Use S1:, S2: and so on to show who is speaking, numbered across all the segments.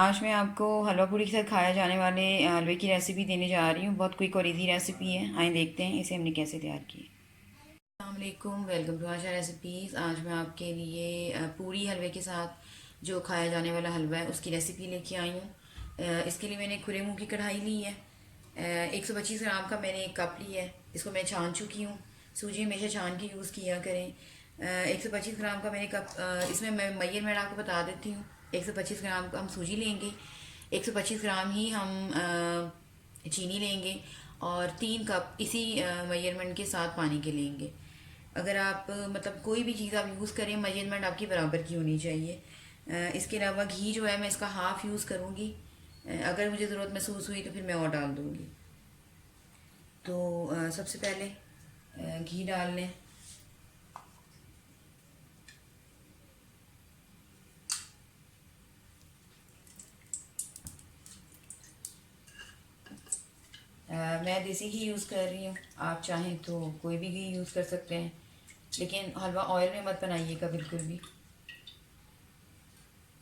S1: आज मैं आपको हलवा पूरी के साथ खाया जाने वाले हलवे की रेसिपी देने जा रही हूँ। बहुत क्विक और इजी रेसिपी है। आइए देखते हैं इसे हमने कैसे तैयार की। अस्सलाम वालेकुम, वेलकम टू आशा रेसिपीज़। आज मैं आपके लिए पूरी हलवे के साथ जो खाया जाने वाला हलवा है उसकी रेसिपी लेके आई हूँ। इसके लिए मैंने खुले मुँह की कढ़ाई ली है। 125 ग्राम का मैंने एक कप लिया है। इसको मैं छान चुकी हूँ। सूजी हमेशा छान के यूज़ किया करें। 125 ग्राम का मैंने कप, इसमें मैं मेजरमेंट आपको बता देती हूँ। 125 ग्राम का हम सूजी लेंगे, 125 ग्राम ही हम चीनी लेंगे और 3 कप इसी मेजरमेंट के साथ पानी के लेंगे। अगर आप मतलब कोई भी चीज़ आप यूज़ करें, मेजरमेंट आपकी बराबर की होनी चाहिए। इसके अलावा घी जो है मैं इसका हाफ़ यूज़ करूँगी। अगर मुझे ज़रूरत महसूस हुई तो फिर मैं और डाल दूँगी। तो सबसे पहले घी डाल लें। मैं देसी घी यूज़ कर रही हूँ। आप चाहें तो कोई भी घी यूज़ कर सकते हैं, लेकिन हलवा ऑयल में मत बनाइएगा बिल्कुल भी।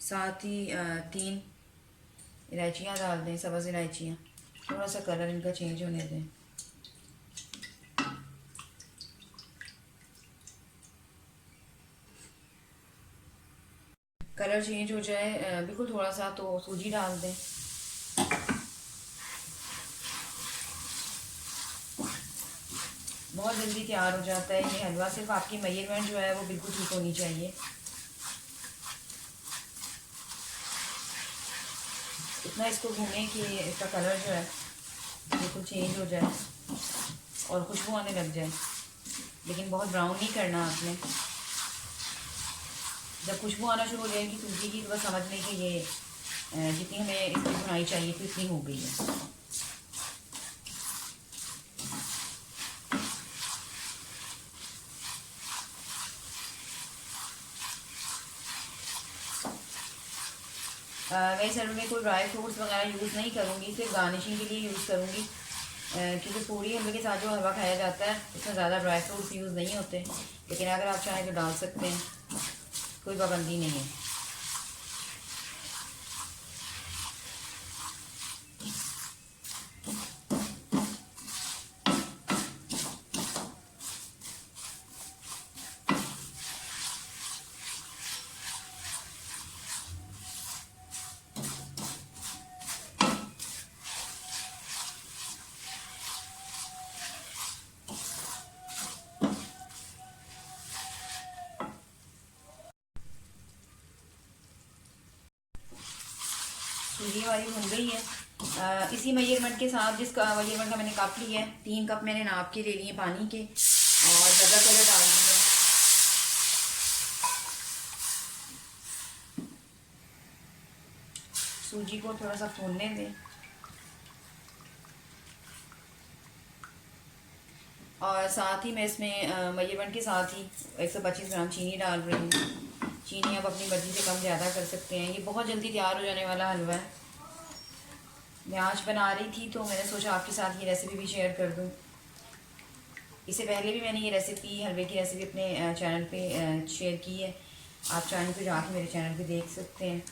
S1: साथ ही 3 इलायचियाँ डाल दें, सब्ज़ इलायचियाँ। थोड़ा सा कलर इनका चेंज होने दें। कलर चेंज हो जाए बिल्कुल थोड़ा सा तो सूजी डाल दें। बहुत जल्दी तैयार हो जाता है ये हलवा। सिर्फ आपकी मेजरमेंट जो है वो बिल्कुल ठीक होनी चाहिए। इतना इसको भूनें कि इसका कलर जो है बिल्कुल चेंज हो जाए और खुशबू आने लग जाए। लेकिन बहुत ब्राउन नहीं करना आपने। जब खुशबू आना शुरू हो जाएगी सूजी की तो बस समझ लें कि ये जितनी हमें इसकी भुनाई चाहिए थी उतनी हो गई है। मैं इस हलवे में कोई ड्राई फ्रूट्स वगैरह यूज़ नहीं करूँगी, सिर्फ गार्निशिंग के लिए यूज़ करूँगी। क्योंकि पूरी हलवे के साथ जो हलवा खाया जाता है उसमें ज़्यादा ड्राई फ्रूट्स यूज़ नहीं होते, लेकिन अगर आप चाहें तो डाल सकते हैं, कोई पाबंदी नहीं है। सूजी हमारी भुन गई है। इसी मेजरमेंट के साथ, जिस मेजरमेंट का मैंने कप लिया है, 3 कप मैंने नाप के ले लिए पानी के और ज़्यादा कलर डाल दिया। सूजी को थोड़ा सा फूलने दें और साथ ही मैं इसमें मेजरमेंट के साथ ही 125 ग्राम चीनी डाल रही हूँ। चीनी आप अपनी मर्ज़ी से कम ज़्यादा कर सकते हैं। ये बहुत जल्दी तैयार हो जाने वाला हलवा है। मैं आज बना रही थी तो मैंने सोचा आपके साथ ये रेसिपी भी शेयर कर दूँ। इससे पहले भी मैंने ये रेसिपी, हलवे की रेसिपी, अपने चैनल पे शेयर की है। आप चाहें तो जाके मेरे चैनल पे देख सकते हैं।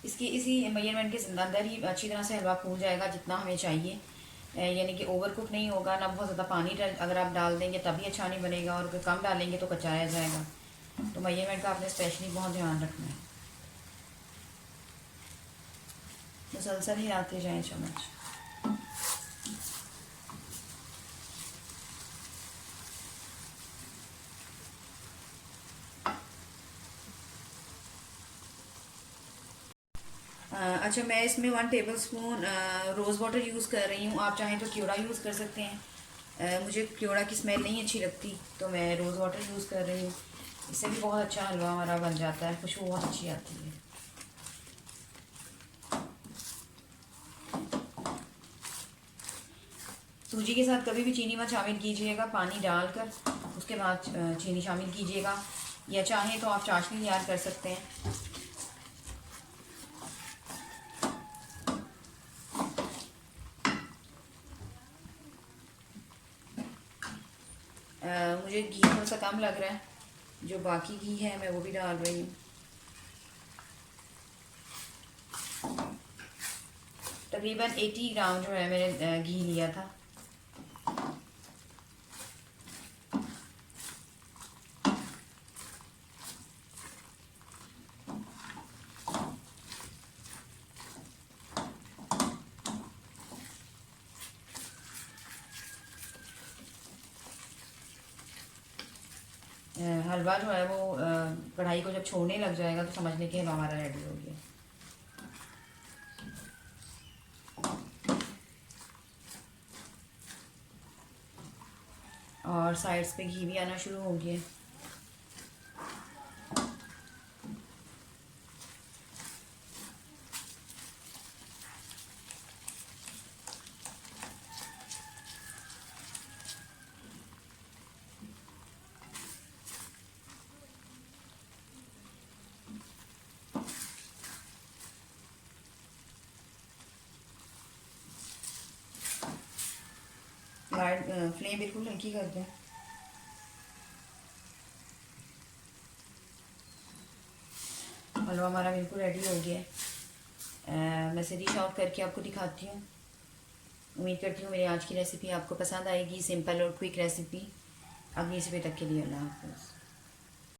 S1: इसकी इसी मेजरमेंट के अंदर ही अच्छी तरह से हलवा फूल जाएगा जितना हमें चाहिए। यानी कि ओवर कुक नहीं होगा, ना बहुत ज़्यादा पानी अगर आप डाल देंगे तभी अच्छा नहीं बनेगा, और अगर कम डालेंगे तो कचाया जाएगा। तो मेजरमेंट का आपने स्पेशली बहुत ध्यान रखना है। मुसलसल हिलाते जाएं चम्मच। अच्छा, मैं इसमें 1 tablespoon rose water use कर रही हूँ। आप चाहें तो क्योड़ा यूज़ कर सकते हैं। मुझे क्योड़ा की स्मेल नहीं अच्छी लगती तो मैं रोज़ वाटर यूज़ कर रही हूँ। इससे भी बहुत अच्छा हलवा हमारा बन जाता है, खुशबू बहुत अच्छी आती है। सूजी के साथ कभी भी चीनी मत शामिल कीजिएगा, पानी डालकर उसके बाद चीनी शामिल कीजिएगा, या चाहें तो आप चाशनी तैयार कर सकते हैं। मुझे घी थोड़ा सा कम लग रहा है, जो बाकी घी है मैं वो भी डाल रही हूँ। तकरीबन 80 ग्राम जो है मैंने घी लिया था। हलवा जो है वो कढ़ाई को जब छोड़ने लग जाएगा तो समझ लें कि हलवा हमारा रेडी हो गया। और साइड्स पे घी भी आना शुरू हो गया। लाइट फ्लेम बिल्कुल हल्की कर दें। हलवा हमारा बिल्कुल रेडी हो गया है। मैं इसे डिश आउट करके आपको दिखाती हूँ। उम्मीद करती हूँ मेरी आज की रेसिपी आपको पसंद आएगी। सिंपल और क्विक रेसिपी। अगली रेसिपी तक के लिए अल्लाह हाफ़िज़।